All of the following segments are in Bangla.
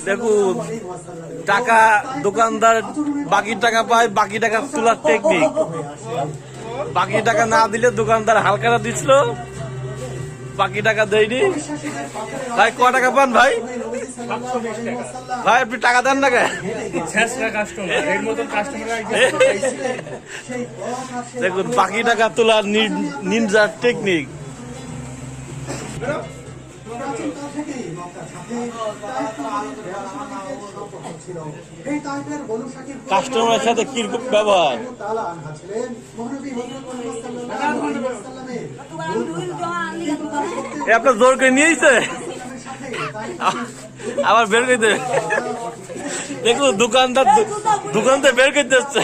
দেখুন টাকা দোকানদার বাকি টাকা পায়, বাকি টাকা তোলার টেকনিক। বাকি টাকা না দিলে দোকানদার হালকাটা দিছিল, বাকি টাকা দেয়নি। ভাই ক টাকা পান ভাই? ভাই আপনি টাকা দেন না কেন? দেখুন বাকি টাকা তোলার নিনজার টেকনিক। কাস্টমারের সাথে কিরকম ব্যবহার। আপনার জোর করে নিয়েছে, আবার বের করে দেবে। দেখুন দোকানদার দোকান থেকে বের করে দিচ্ছে।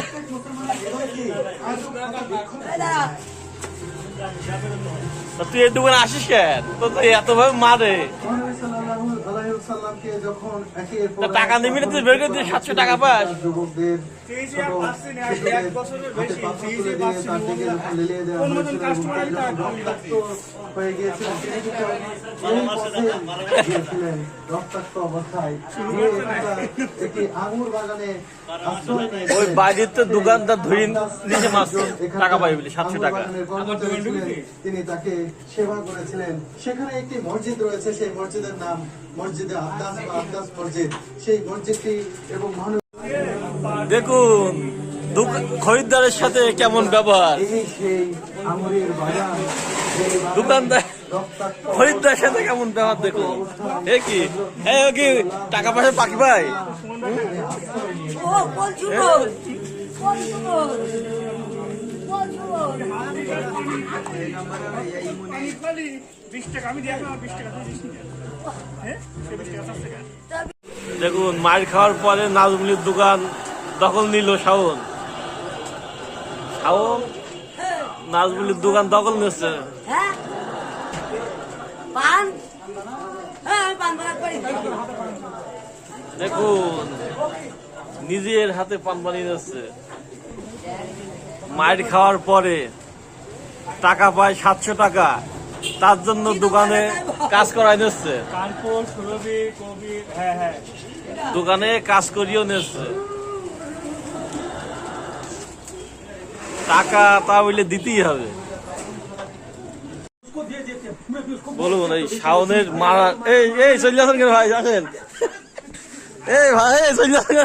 তুই এই দোকানে আসিস কেন? তো এত ভাবে মারে। টাকা নিবি না, তুই বের করে দিস, 700 টাকা পাস। ওই বাড়িতে দোকানদার ধরে নিজে মাছ টাকা পাই বলে 700 টাকা। তিনি তাকে সেবা করেছিলেন। সেখানে একটি মসজিদ রয়েছে, সেই মসজিদের নাম মসজিদে আব্দাস বা আব্দাস মসজিদ। সেই মসজিদটি এবং দেখুন খরিদ্দারের সাথে কেমন ব্যবহার। দোকানদার খরিদ্দারের সাথে কেমন ব্যবহার দেখুন। এ কি টাকা পয়সা পাখি ভাই? দেখুন মার খাওয়ার পরে নাজমুলের দোকান দখল নিল শাওন। নাজমুলের দোকান দখল নিচ্ছে। দেখুন নিজের হাতে পান বানিয়ে যাচ্ছে। মার খাওয়ার পরে টাকা পায় 700 টাকা, তার জন্য দোকানে কাজ করাই নিচ্ছে। দোকানে কাজ করিয়েও নিচ্ছে। টাকা তা বলে দিতেই হবে। বলুন এই শাওনের মারা। এই চলে আসেন কেন ভাই? আসেন এই ভাই, চলে আসেন।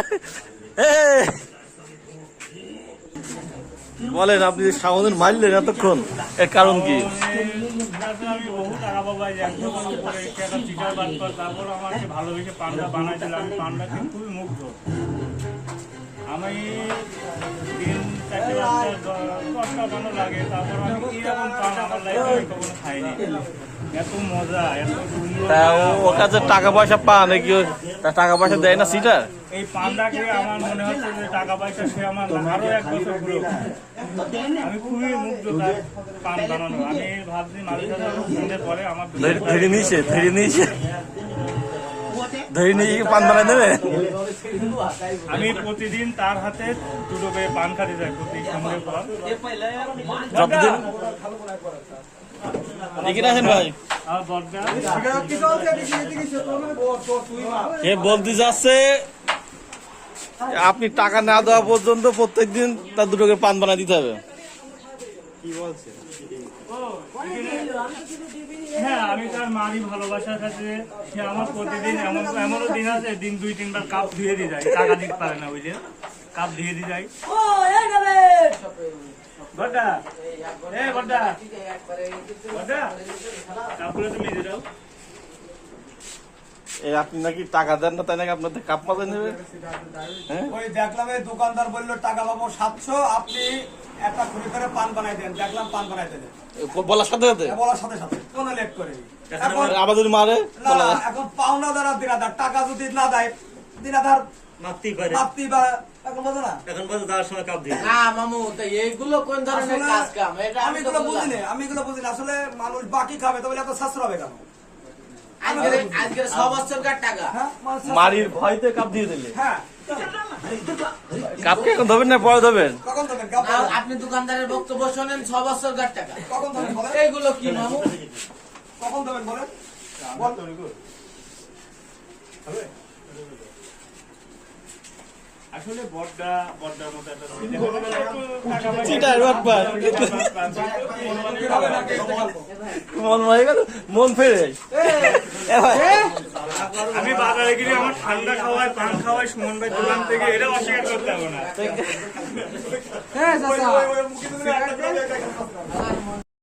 বলেন আপনি শাওনের মারলেন এতক্ষণ, এর কারণ কি? আমি দিন 10টা বানো লাগে, তারপর আমি এরকম পান আমার লাইফে কখনো খাইনি। এত মজা, এত সুন্দর। ওর কাছে টাকা পয়সা পা নাকি? টাকা পয়সা দেয় না সিটার? এই পানটাকে আমার মনে হচ্ছে যে টাকা পয়সা সে আমার আরো 1 বছর ঘুরে। আমি খুবই মুগ্ধ তার পান বানানো। আমি ভাবছি মাঝে সাথে পরে আমার ধরে নিয়েছে পান বানাই দেবে। আমি প্রতিদিন তার হাতে 2 করে পান খাতে যাই প্রতি সন্ধ্যের পর। যতদিন দেখি না ভাই এ বলতে যাচ্ছে আপনি টাকা না দেওয়া পর্যন্ত প্রত্যেকদিন তার 2 করে পান বানাই দিতে হবে। কি বলছে? হ্যাঁ, আমি তার মারই ভালোবাসার কাছে সে আমার প্রতিদিন এমনও দিন আছে দিন 2-3 বার কাপ ধুয়ে দিয়ে যায়। টাকা দিতে পারে না বুঝলে, কাপ ধুয়ে দিয়ে যায়। কাপগুলো তুমি দিয়ে দাও। আপনি নাকি টাকা দেন না, তাই নাকি আপনাদের কাপ মাঝে নেবে? ওই দেখলাম এই দোকানদার বললো টাকা পাবো 700, আপনি একটা খুঁড়ি করে পান বানাই দেন। দেখলাম পান বানাই দেন বলার সাথে সাথে কোনো লেট করে আমাদের মারে। এখন পাওনা দ্বারা দিনাদার টাকা যদি না দেয় দিনাদার মাপতেই পারে, মাপতেই বা এখন বোঝো না। এখন বোঝো তার সময় কাপ দিয়ে না মামু। তো এইগুলো কোন ধরনের কাজ কাম? এটা আমি এগুলো বুঝিনি। আসলে মানুষ বাকি খাবে তবে এত শাস্ত্র হবে কেন? আজকে 6 বছরকার টাকা মারির ভয়তে কাপ দিয়ে দিলে। হ্যাঁ, কাপকে এখন ধরবেন না পরে ধরবেন? কখন ধরবেন? আপনি দোকানদারের বক্তব্য শোনেন। 6 বছরকার টাকা কখন ধরবেন? এইগুলো কি মামু? কখন ধরবেন বলেন? আসলে বড়দার মতো একটা ছেলে হতে গেলে একটু টাকা পয়সা চিটার ব্যাপার। হবে না, কে একটা গল্প। মন হয়ে গেল, মন ফেরে আমি বাজারে গিয়ে আমার ঠান্ডা খাওয়াই পান খাওয়াই সুমন ভাই দোকান থেকে এটা অস্বীকার করতে হবে না ওই মুখে তুমি একটা